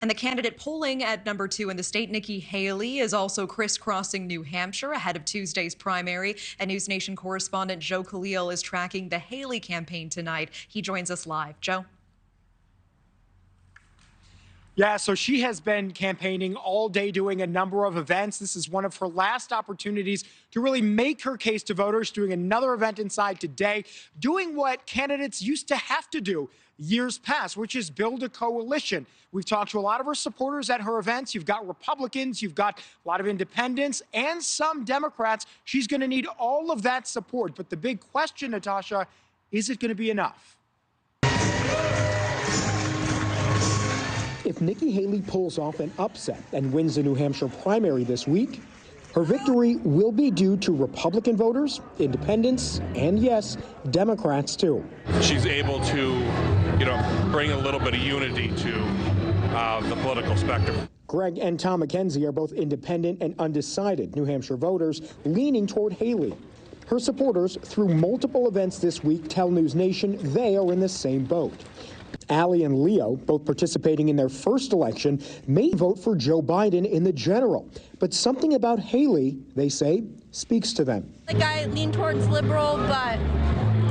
And the candidate polling at number 2 in the state, Nikki Haley, is also crisscrossing New Hampshire ahead of Tuesday's primary. And NewsNation correspondent Joe Khalil is tracking the Haley campaign tonight. He joins us live. Joe? Yeah, so she has been campaigning all day, doing a number of events. This is one of her last opportunities to really make her case to voters, doing another event inside today, doing what candidates used to have to do years past, which is build a coalition. We've talked to a lot of her supporters at her events. You've got Republicans, you've got a lot of independents, and some Democrats. She's going to need all of that support. But the big question, Natasha, is it going to be enough? If Nikki Haley pulls off an upset and wins the New Hampshire primary this week, her victory will be due to Republican voters, independents, and yes, Democrats too. She's able to, bring a little bit of unity to the political spectrum. Greg and Tom McKenzie are both independent and undecided New Hampshire voters leaning toward Haley. Her supporters, through multiple events this week, tell NewsNation they are in the same boat. Allie and Leo, both participating in their first election, may vote for Joe Biden in the general. But something about Haley, they say, speaks to them. I lean towards liberal, but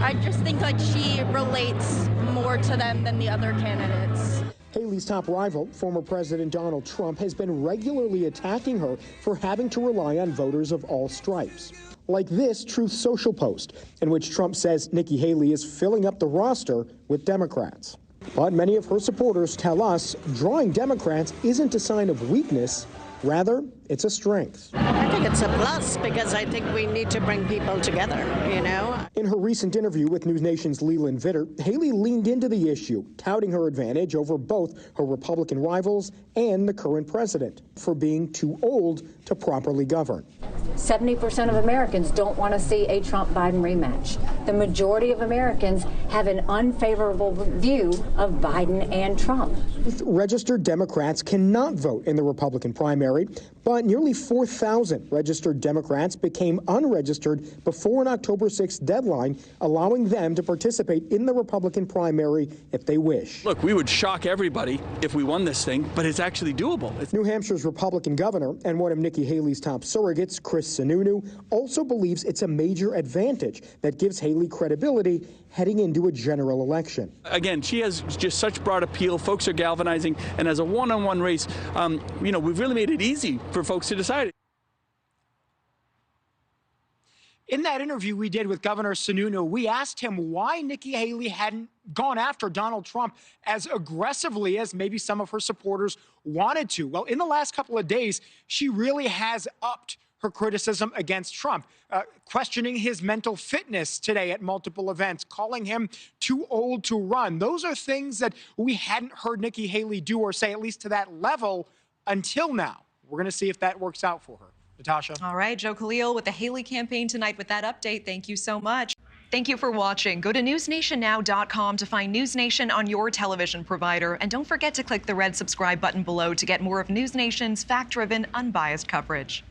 I just think she relates more to them than the other candidates. Haley's top rival, former President Donald Trump, has been regularly attacking her for having to rely on voters of all stripes. Like this Truth Social post, in which Trump says Nikki Haley is filling up the roster with Democrats. But many of her supporters tell us drawing Democrats isn't a sign of weakness. Rather, it's a strength. I think it's a plus because I think we need to bring people together, In her recent interview with NewsNation's Leland Vitter, Haley leaned into the issue, touting her advantage over both her Republican rivals and the current president for being too old to properly govern. 70% of Americans don't want to see a Trump-Biden rematch. The majority of Americans have an unfavorable view of Biden and Trump. Registered Democrats cannot vote in the Republican primary, but nearly 4,000 registered Democrats became unregistered before an October 6th deadline, allowing them to participate in the Republican primary if they wish. Look, we would shock everybody if we won this thing, but it's actually doable. New Hampshire's Republican governor and one of Nikki Haley's top surrogates, Chris Sununu, also believes it's a major advantage that gives Haley credibility heading into a general election. Again, she has just such broad appeal. Folks are galvanizing, and as a one-on-one race, we've really made it easy for folks to decide. In that interview we did with Governor Sununu, we asked him why Nikki Haley hadn't gone after Donald Trump as aggressively as maybe some of her supporters wanted to. Well, in the last couple of days, she really has upped her criticism against Trump, questioning his mental fitness today at multiple events, calling him too old to run. Those are things that we hadn't heard Nikki Haley do or say, at least to that level, until now. We're going to see if that works out for her. Natasha. All right, Joe Khalil with the Haley campaign tonight with that update. Thank you so much. Thank you for watching. Go to newsnationnow.com to find NewsNation on your television provider. And don't forget to click the red subscribe button below to get more of NewsNation's fact-driven, unbiased coverage.